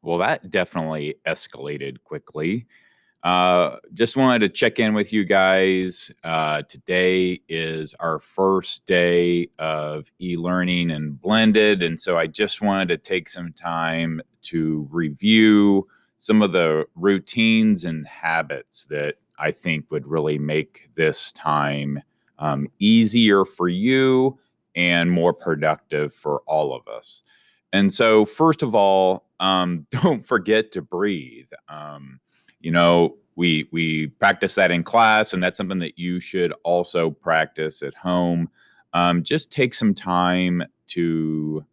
Well, that definitely escalated quickly. Just wanted to check in with you guys. Today is our first day of e-learning and blended. And so I just wanted to take some time to review some of the routines and habits that I think would really make this time easier for you and more productive for all of us. And so, first of all, don't forget to breathe. We practice that in class, and that's something that you should also practice at home. Just take some time to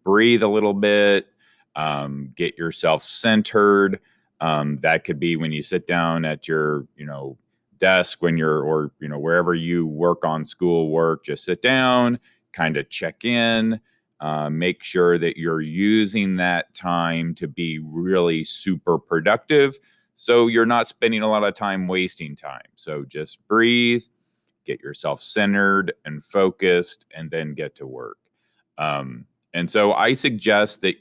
breathe a little bit, get yourself centered. That could be when you sit down at your desk, when you're, or wherever you work on school work. Just sit down, kind of check in. Make sure that you're using that time to be really super productive, so you're not spending a lot of time wasting time. So just breathe, get yourself centered and focused, and then get to work. And so I suggest that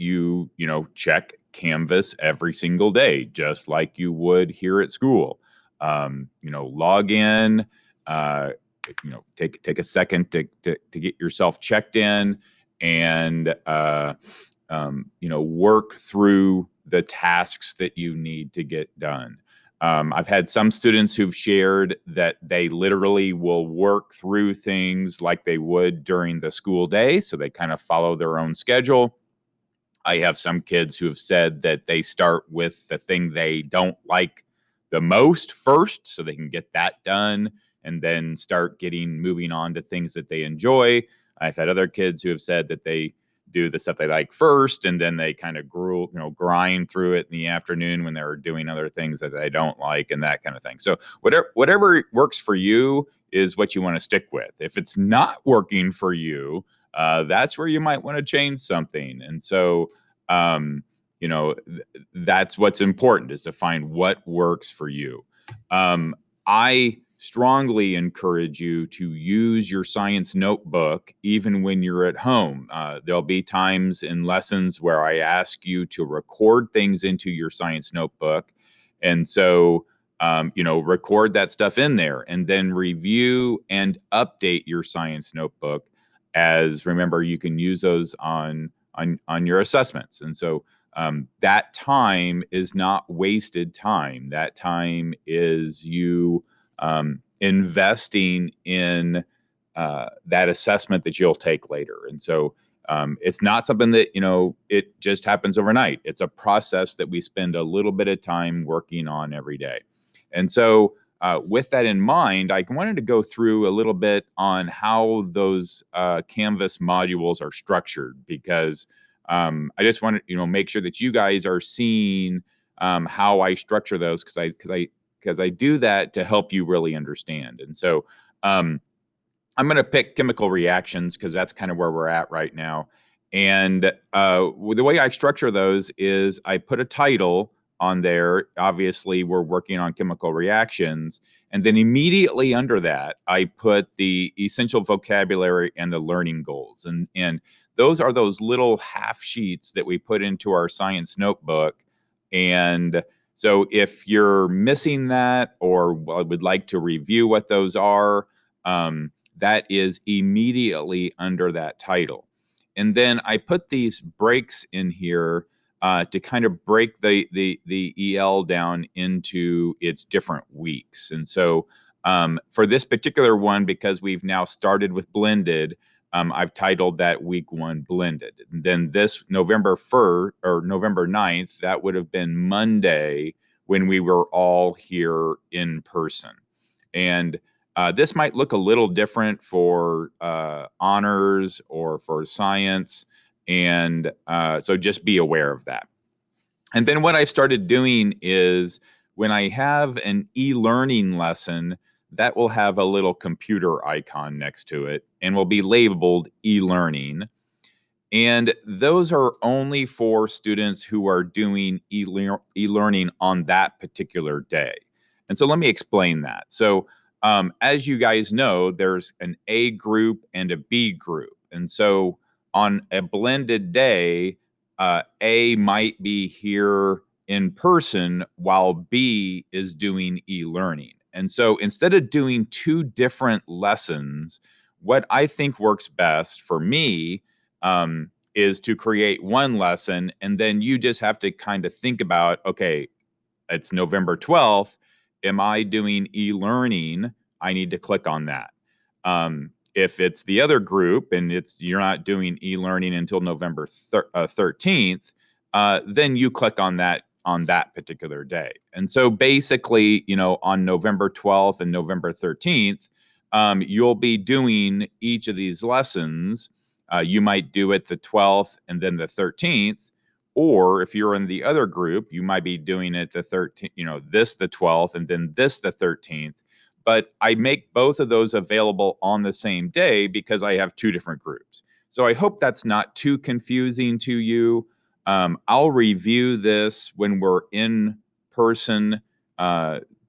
check Canvas every single day, just like you would here at school. Log in, take a second to get yourself checked in, and work through the tasks that you need to get done. I've had some students who've shared that they literally will work through things like they would during the school day, so they kind of follow their own schedule. I have some kids who have said that they start with the thing they don't like the most first, so they can get that done and then start moving on to things that they enjoy. I've had other kids who have said that they do the stuff they like first, and then they kind of grind through it in the afternoon when they're doing other things that they don't like, and that kind of thing. So whatever works for you is what you want to stick with. If it's not working for you, that's where you might want to change something. And so, that's what's important, is to find what works for you. I strongly encourage you to use your science notebook even when you're at home. There'll be times in lessons where I ask you to record things into your science notebook. And so, record that stuff in there, and then review and update your science notebook, as, remember, you can use those on your assessments. And so that time is not wasted time. That time is you investing in that assessment that you'll take later. And so it's not something that, it just happens overnight. It's a process that we spend a little bit of time working on every day. And so with that in mind, I wanted to go through a little bit on how those Canvas modules are structured, because I just want to, make sure that you guys are seeing how I structure those, because I do that to help you really understand. And so I'm going to pick chemical reactions because that's kind of where we're at right now. And the way I structure those is I put a title on there. Obviously, we're working on chemical reactions. And then immediately under that, I put the essential vocabulary and the learning goals. And those are those little half sheets that we put into our science notebook. And so if you're missing that, or would like to review what those are, that is immediately under that title. And then I put these breaks in here to kind of break the EL down into its different weeks. And so for this particular one, because we've now started with blended, I've titled that week 1 blended. And then this November 1st or November 9th, that would have been Monday, when we were all here in person. And this might look a little different for honors or for science. And so just be aware of that. And then what I've started doing is, when I have an e-learning lesson, that will have a little computer icon next to it and will be labeled e-learning. And those are only for students who are doing e-learning on that particular day. And so let me explain that. So as you guys know, there's an A group and a B group. And so on a blended day, A might be here in person while B is doing e-learning. And so instead of doing two different lessons, what I think works best for me is to create one lesson, and then you just have to kind of think about, okay, it's November 12th. Am I doing e-learning? I need to click on that. If it's the other group and you're not doing e-learning until November 13th, then you click on that particular day. And so basically, on November 12th and November 13th, you'll be doing each of these lessons. You might do it the 12th and then the 13th. Or if you're in the other group, you might be doing it the 13th, this the 12th and then this the 13th. But I make both of those available on the same day because I have two different groups. So I hope that's not too confusing to you. I'll review this when we're in person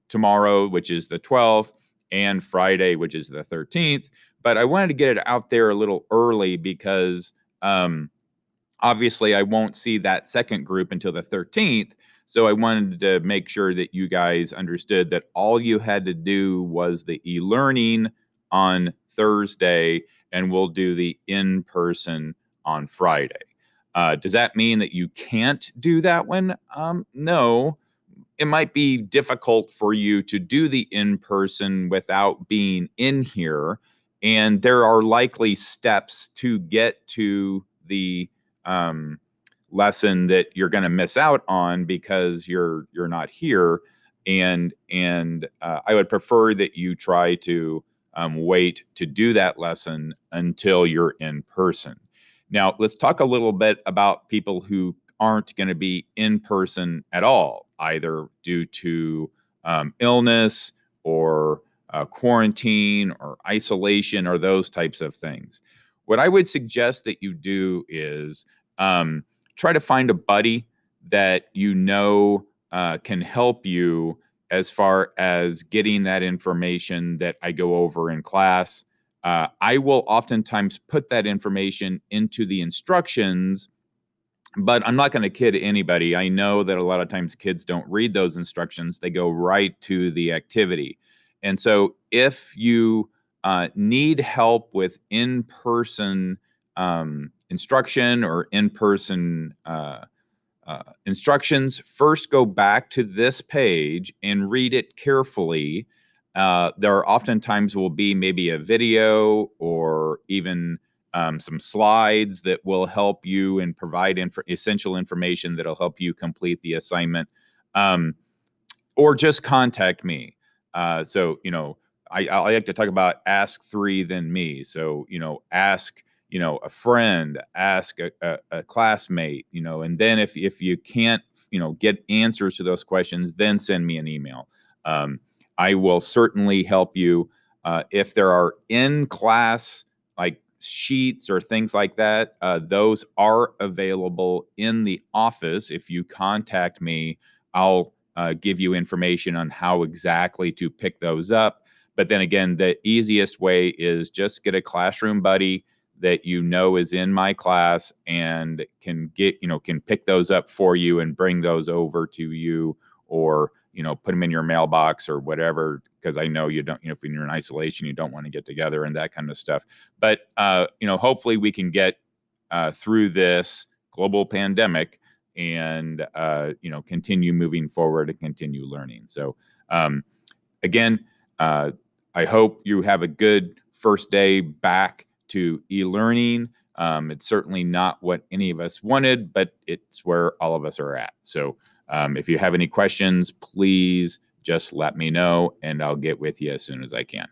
tomorrow, which is the 12th, and Friday, which is the 13th. But I wanted to get it out there a little early because obviously I won't see that second group until the 13th. So I wanted to make sure that you guys understood that all you had to do was the e-learning on Thursday, and we'll do the in-person on Friday. Does that mean that you can't do that one? No. It might be difficult for you to do the in-person without being in here. And there are likely steps to get to the lesson that you're going to miss out on because you're not here. And I would prefer that you try to wait to do that lesson until you're in person. Now, let's talk a little bit about people who aren't going to be in person at all, either due to illness or quarantine or isolation or those types of things. What I would suggest that you do is try to find a buddy that can help you as far as getting that information that I go over in class. I will oftentimes put that information into the instructions, but I'm not going to kid anybody. I know that a lot of times kids don't read those instructions. They go right to the activity. And so if you need help with in-person instruction or in-person instructions, first go back to this page and read it carefully. There oftentimes will be maybe a video or even some slides that will help you and provide essential information that'll help you complete the assignment. Or just contact me. So, I like to talk about ask three, then me. So, ask, a friend, ask a classmate, and then if you can't, get answers to those questions, then send me an email. I will certainly help you. If there are in-class like sheets or things like that, those are available in the office. If you contact me, I'll give you information on how exactly to pick those up. But then again, the easiest way is just get a classroom buddy that is in my class and can pick those up for you and bring those over to you, or put them in your mailbox or whatever, because I know you don't, when you're in isolation, you don't want to get together and that kind of stuff. But hopefully we can get through this global pandemic and continue moving forward and continue learning. So again, I hope you have a good first day back to e-learning. It's certainly not what any of us wanted, but it's where all of us are at. So if you have any questions, please just let me know and I'll get with you as soon as I can.